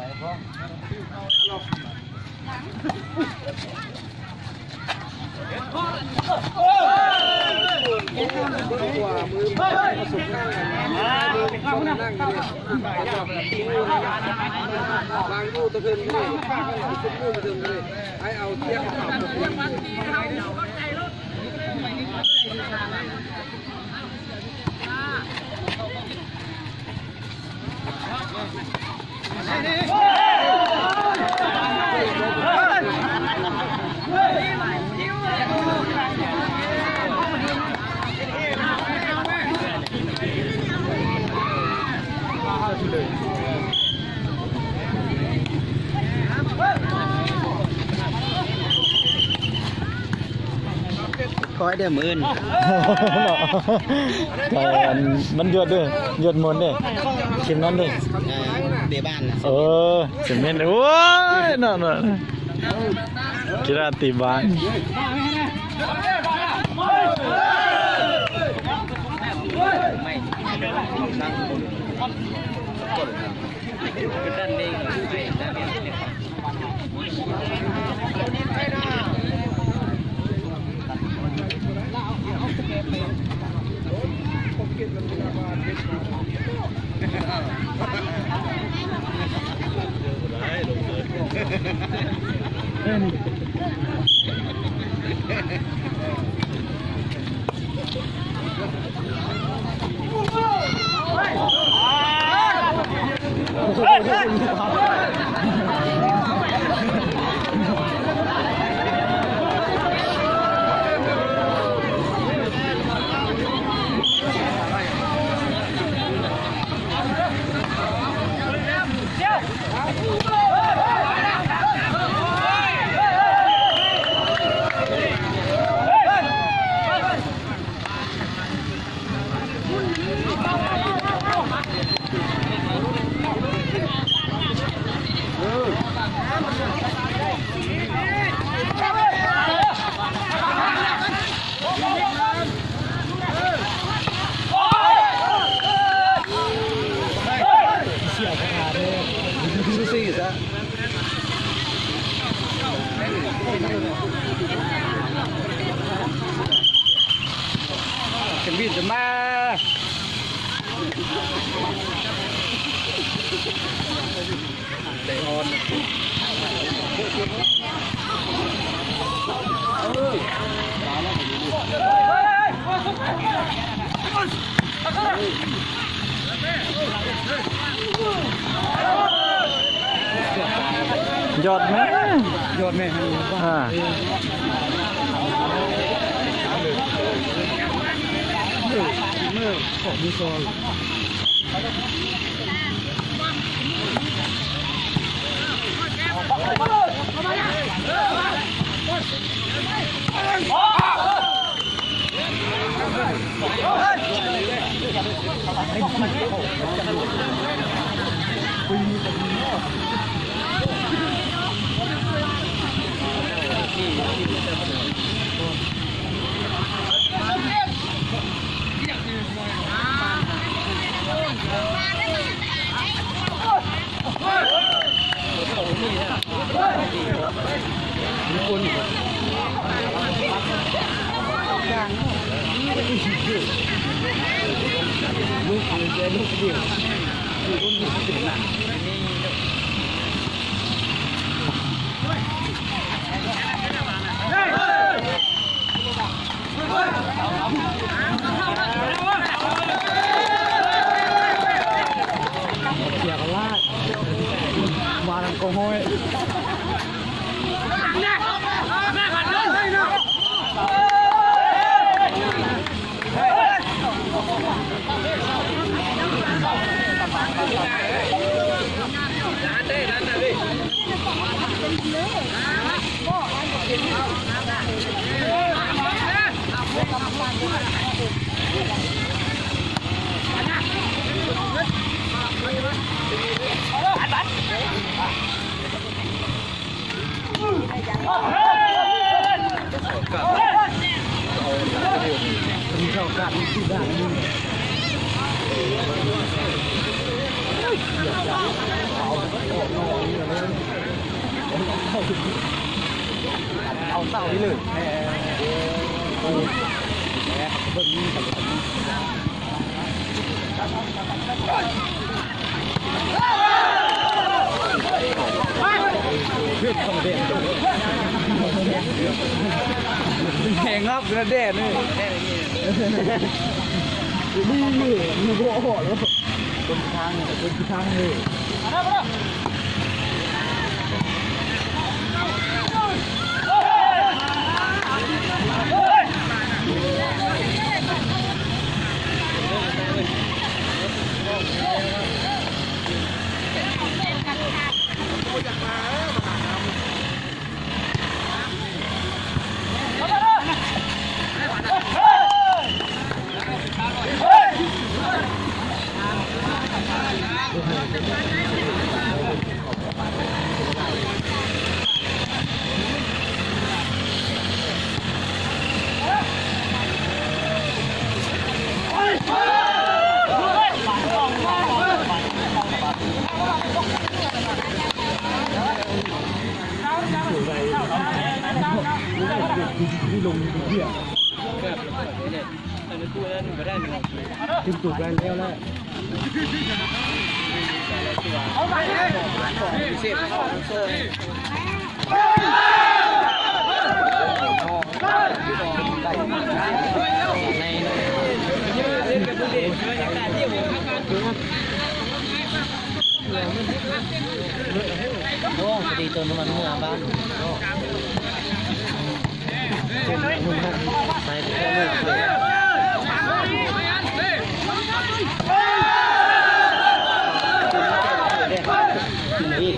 ดูตะเพียนเลยชุดมือตะเพียนเลยให้เอาเทียบกับตะเพียคอยเดือมื่นมันหยดด้วยหยดมนด้วยชิมนั้นด้วยเบี้ยบ้านชิมเมนโอ้ยน่ะกีฬาตีบ้านบินจะมาเตะออนยอดไหมยอดไหมเมื่อของมีโซนลูกเดียวลูกเดียวลูกเดียวถึงหนักเสียกันลาดมาทางโกงห้อย เอาเสานี่เลยแข่งครับกระเด็นนี่มีโบ้โหดแล้วเป็นทางเลยที่ลงเบี้ยถึงจุดแล้วแล้วเอาไปเลยพิเศษเข้าโซ่โอ้พอดีเติมน้ำมันเมื่อบ้านใส่ไปแค่ลูกเลยนี่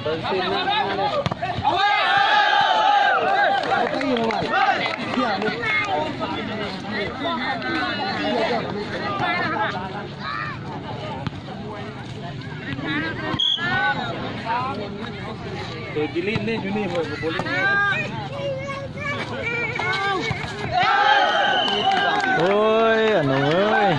เปิดขึ้นนะเอาไว้ตีลงมาเที่ยวนี่เปิดจิลินนี่อยู่นี่เปิดกับโบลิ่งโอ้ยอันนู้นเอ้ย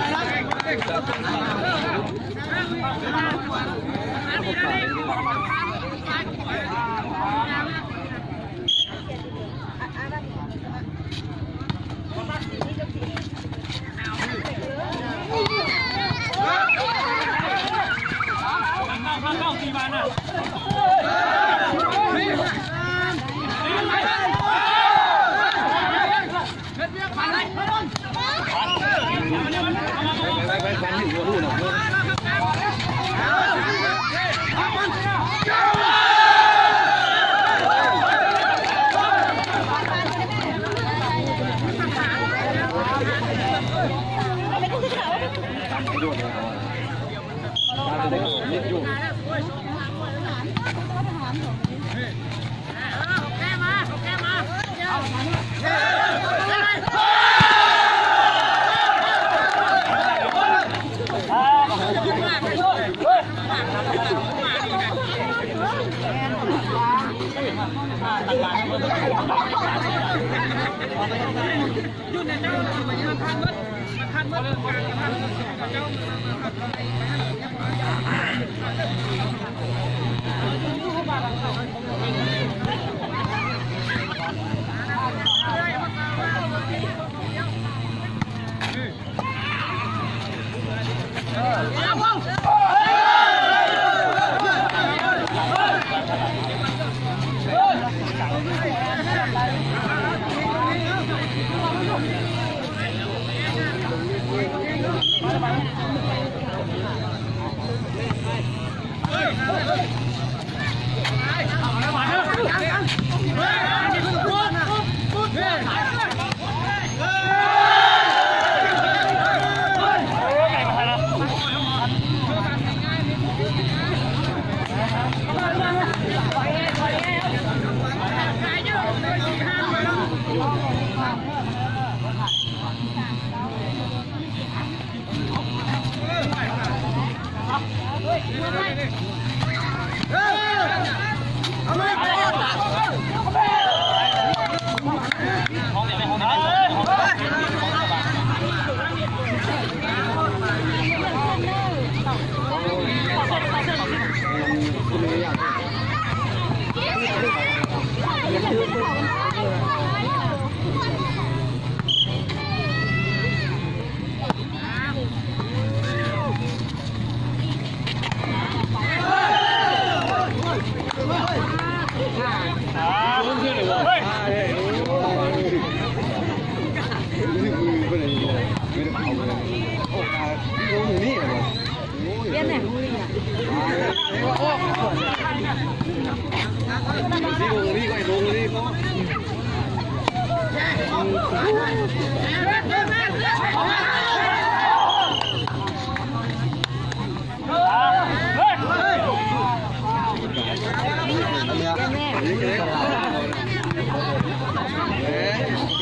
นี่ก็ไอ้ลงนี่ก็เ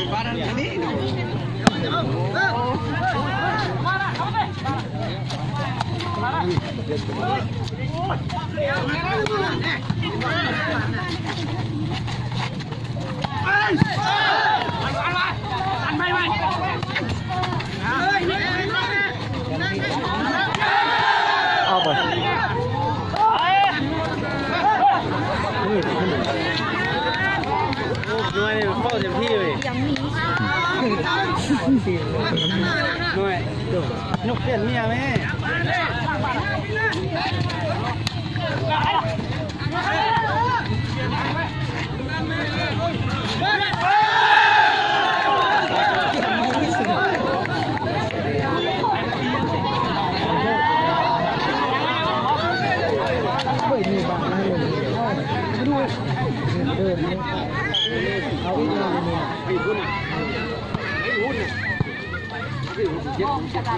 ป็นบ้านนี้เอาไปน้อยเข้าเต็มที่เลยน้อยยกเส้นเมียไหมเอาอีกแล้วนี่ไอ้หุ้นไอ้หุ้นไอ้หุ้นเจ็บเ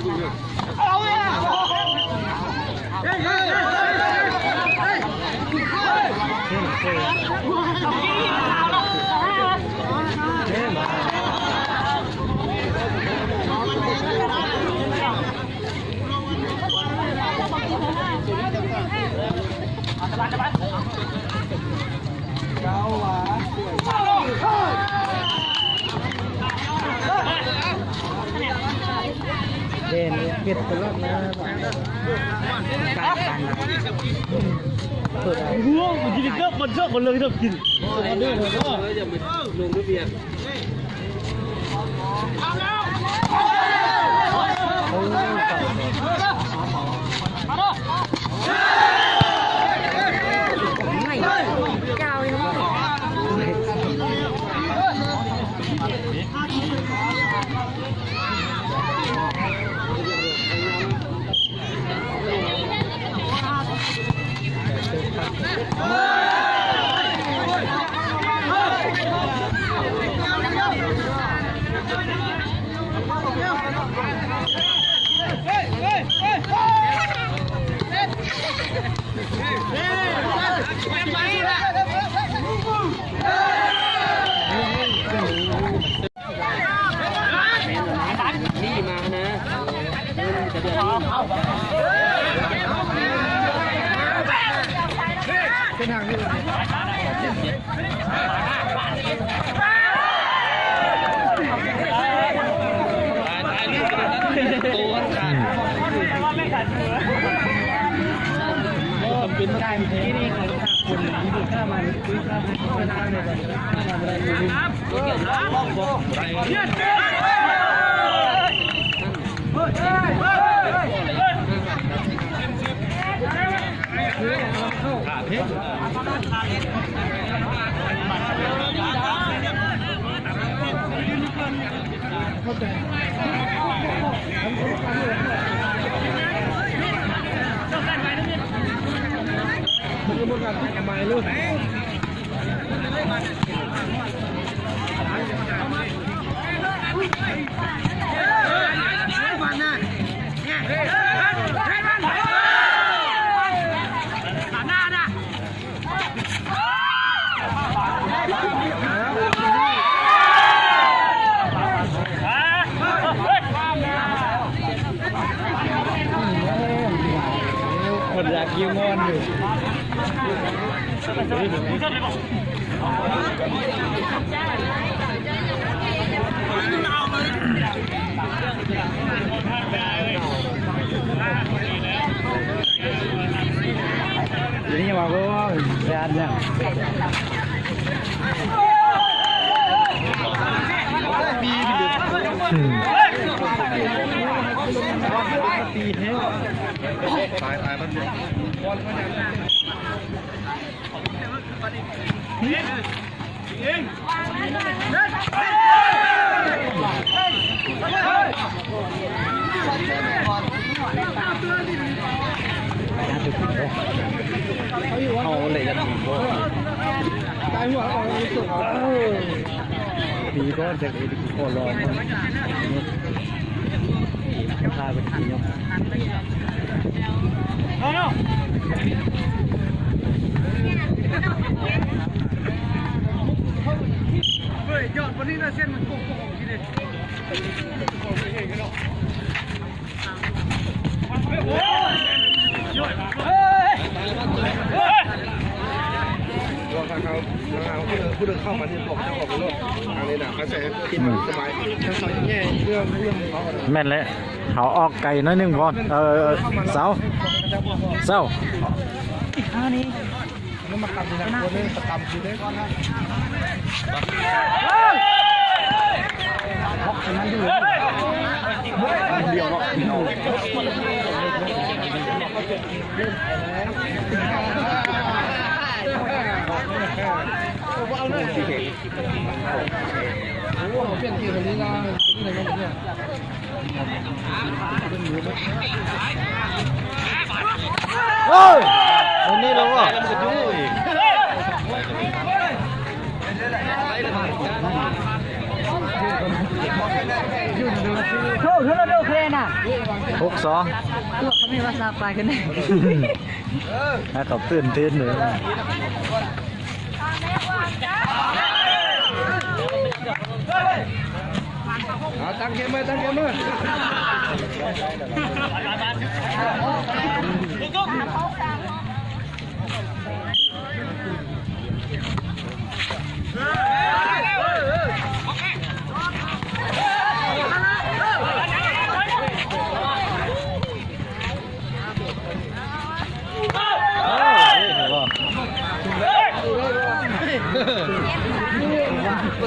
อาเลยเฮ้ยเฮ้ยเด่นเก็บตลอดนะเปิดอะไรหัวมันกินก็มันชอบมันเลยชอบกินมาด้วยเลยก็อย่าไปลงด้วยเบียร์นี่มานะจะเดือดเส้นทางนี้เป็นได้ที่นี่เขาคนที่ดูข้ามันคือข้ามันได้เลยมันก็หมดการทำไมลูกคนอยากยิ้มงอนอยู่jadi ni apa kau sehat dah. Hãy subscribe cho kênh Ghiền Mì Gõ để không bỏ lỡ những video hấp dẫn. ตายหัวออกเลยสุด ปีก็จะเอ็ดขอลองพาไปทีเนาะ เฮ้ยยอดวันนี้นะเส้นมันโค้งๆทีเดียวตัวเขาผู้เดินเข้ามาที่บอกเจ้าของรถอันนี้นะเขาใส่กินสบายทั้งสองแง่เรื่องเขา แม่นแล้วเขาออกไก่น้อยนึงก่อนเสาอีก5นี้ แล้วมาทำในตัวนี้ประจำคือได้ก่อนนะเดียวเนาะเอาเลยโอ้โหเปลี่ยนเกียร์แบบนี้นะที่ไหนมาเนี่ยโอ้ยวันนี้เราอ่ะโอ้โหเราโอเคน่ะ62ตัวเขามีภาษาปลายกันแน่ให้เขาตื่นเต้นเลยตั้งเกมเลยตั้งเกมเลย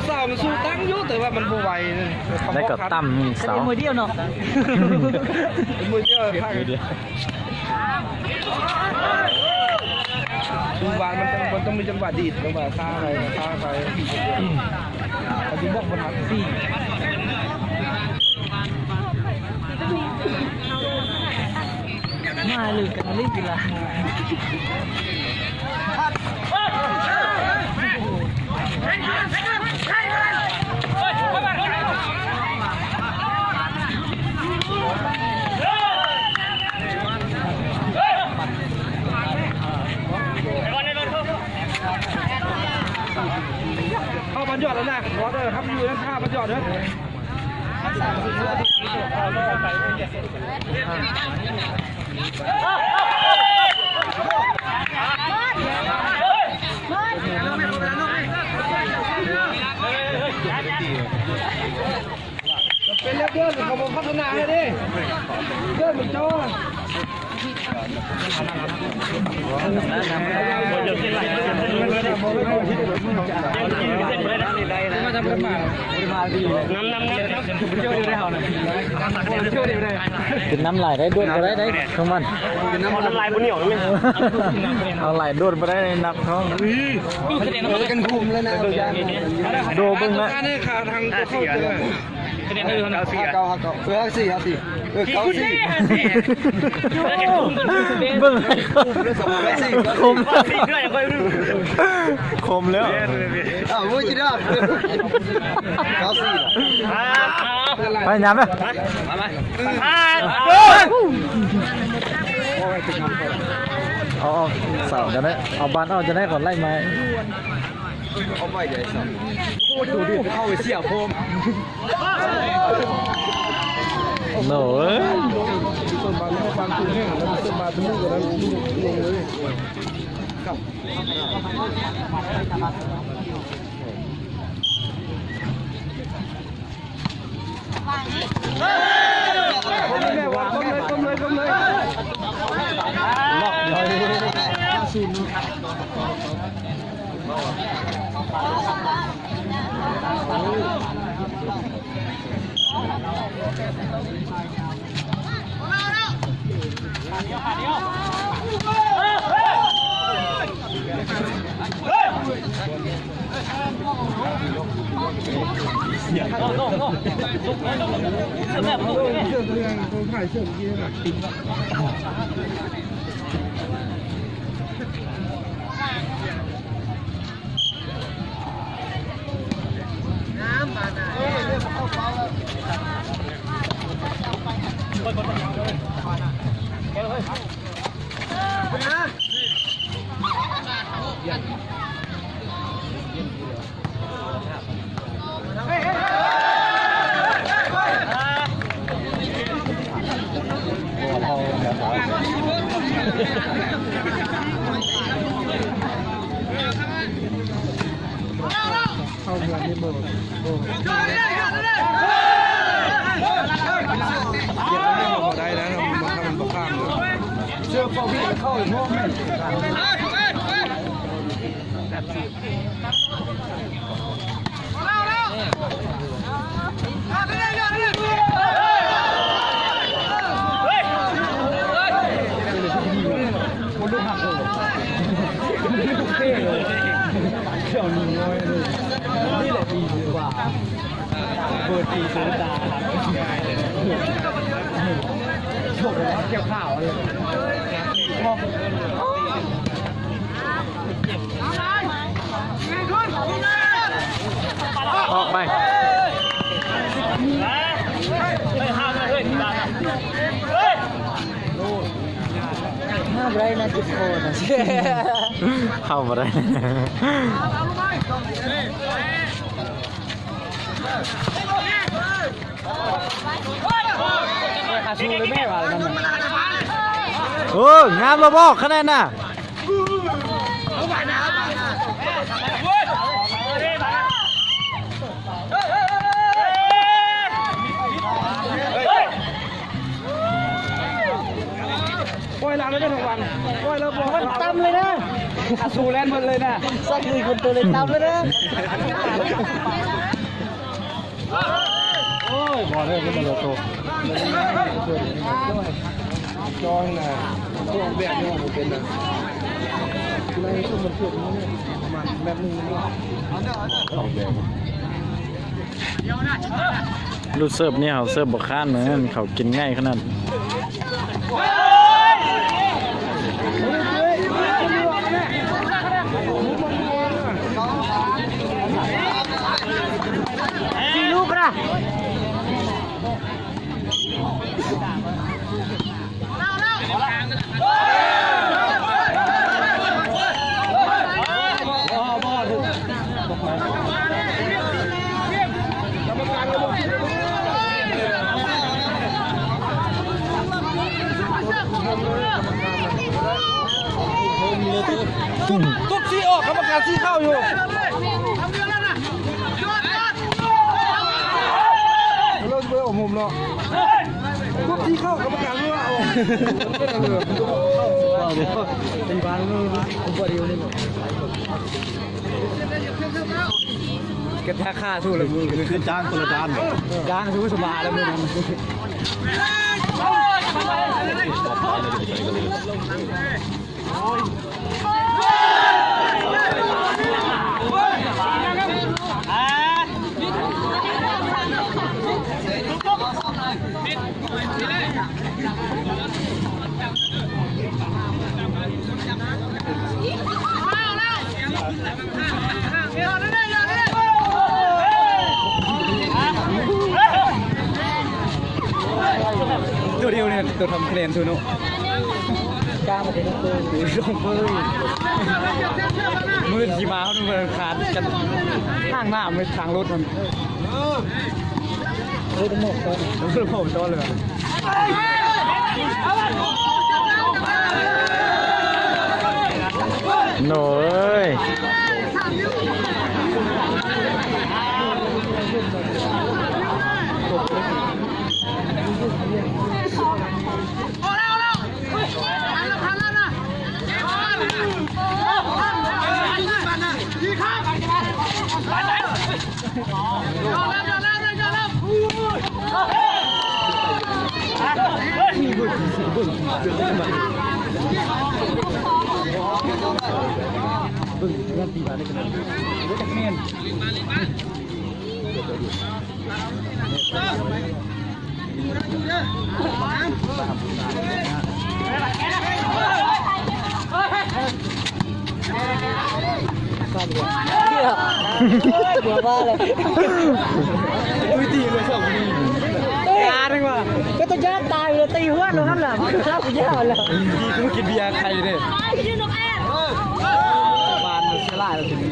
สาวมันสู้ตั้งยุ่แต่ว่ามันบ่ไหว ได้กับตั้มมีเสา มือเดียวเนาะ มือเดียวข้างเดียวดูวานมันต้องมีจังหวะดีดจังหวะท่าอะไรท่าไปอันนี้บอกมันทันสี่ มาลืมกันรีบกีฬาเข้าบรรยอดแล้วนะรอเดอร์ครับอยู่นั่นท่าบรรยอดเด้อเป็นเลือดเดือดเขาบอกพัฒนาให้ดิเดือดเหมือนโจ้มาทำกันมากินน้ำไหลได้ด้วนไปได้ท้องมัน น้ำลายบนเหนียวไหม เอาไหลด้วนไปได้ในนักท้อง กันคุมแล้วนะ โดบึ้งนะ นี่ขาทางเข้าเจอเก้าสี่เก้าสี่บึ้งคมแล้ว วุ้ยจีน่าเก้าสี่ ไปย้ำไหมเอาเสาจะได้เอาบานเอาจะได้ก่อนไล่ไม้ เอาไปใหญ่สัสโคตรดูดิเข้าไปเสียบโคม โน่เอ้ย ต้นบานแล้วบานตุ้งแห้งแล้วต้นบานตุ้งกว่านั้นลงเลยกับแม่วางก้มเลยล็อกถ่ายเสื้อเยี่ยม เข้าเมืองนี่โบ ได้นะมันบกข้ามเลยเสื้อฟอวี่เข้าอีกห้องไหมคนลูกหักเลยลูกเท่เลยเขี่ยวหนึ่งน้อยเลยนี่แหละดีกว่าเปิดตีสุดตาโฉบแล้วเกี่ยวข้าวเลยออกไป ห้ามไรนะทุกคน เข้ามาได้ อาชูเลยแม่ว่านั่นน่ะ โอ้งามระบอกคะแนนน่ะ ปล่อยหลังแล้วได้ทั้งวันปล่อยแล้วบอก มันตั้มเลยนะ อาซูแลนด์หมดเลยนะ สักมือคนตัวเลยตั้มเลยนะ โอ้ยบอลเลยขึ้นมาเลยโต จอยนะตัวแบบนี้ผมเป็นนะคือในช่วงมันเกิดนี้ประมาณแบบนึงนี่ ลูกเสิร์ฟนี่เขาเสิร์ฟบกข้านเหมือนเขากินง่ายขนาด สี่ลูกนะ ตุ๊กซี่ออกกรรมการซี่เข้าอยู่เลิกเบอร์ออกมุมเนาะตุ๊กซี่เข้ากรรมการรู้ว่าออกเป็นบ้านเลยผมปวดเอวนี่กระแทกข้าสู้เลยมึงคือจ้างตัวละจานจ้างสู้สบายแล้วมึงตัวเดียวเนี่ยตัวทำเคลนตัวนู้น กล้ามาเป็นตัว ลงเบอร์มือขี่ม้าเขาเดินขาดกันข้างหน้าไม่ทางรถมัน เฮ้ยต้องหมดตัว แล้วก็ผมต้อนเลย โน่เอ้ย บึ้งเงินตีบาทได้ขนาดนี้รู้จักเมียนหัวบ้าเลย อุ้ยตีเลยสองทียาดีกว่า ก็ต้องย่าตายเลยตีหัวลงนั่นแหละมันคือข้าวกูย่าเลย ดีกูกินเบียร์ใครเนี่ยบาน แล้วทีนี้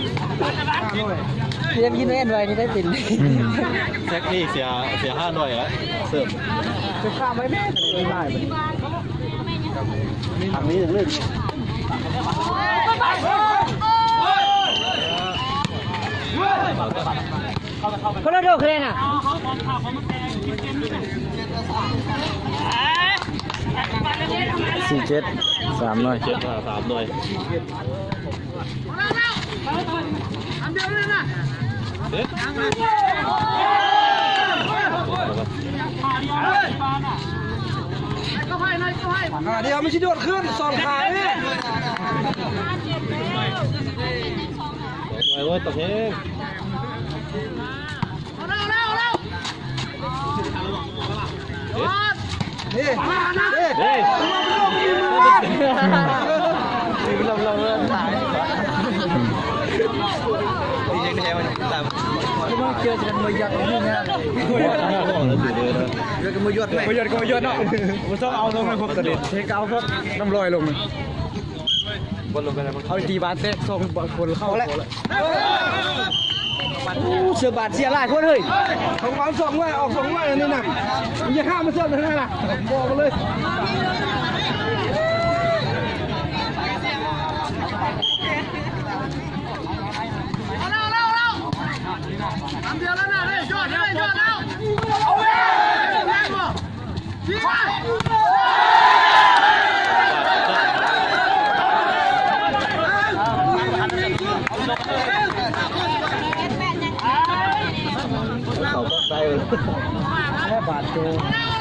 เรียนกินแม่นไว้นี่ได้ติน แท็กนี่เสีย500แล้วเสิร์ฟ จะข้ามไว้แม่ไม่ได้เลย ทางนี้ถึงเรื่อง คนละโดดเคลนอ่ะ 47 300 300 เดี๋ยวไม่ใช่โดดขึ้นสอนขาเนี่ย ไอ้ว่าตะเฮง นี่ เฮ้ย เราเริ่มถ่ายนี่ยังแถวแต่ไม่เจอจะเป็นมวยยัดนี่นะเจอกับมวยยัดไหมมวยยัดก็มวยยัดเนาะมันต้องเอาลงเลยผมตัดเด็ดเทคเอาพวกน้ำลอยลงเลยบนลงไปแล้วเอาตีบาสเตะส่งคนเข้าแล้วเสือบาดเสียหลายคนเฮ้ยของเอาสองไว้ออกสองไว้นี่นะมันจะข้ามมาเสือทั้งนั้นล่ะบอกเลยแค่บาดเจ็บ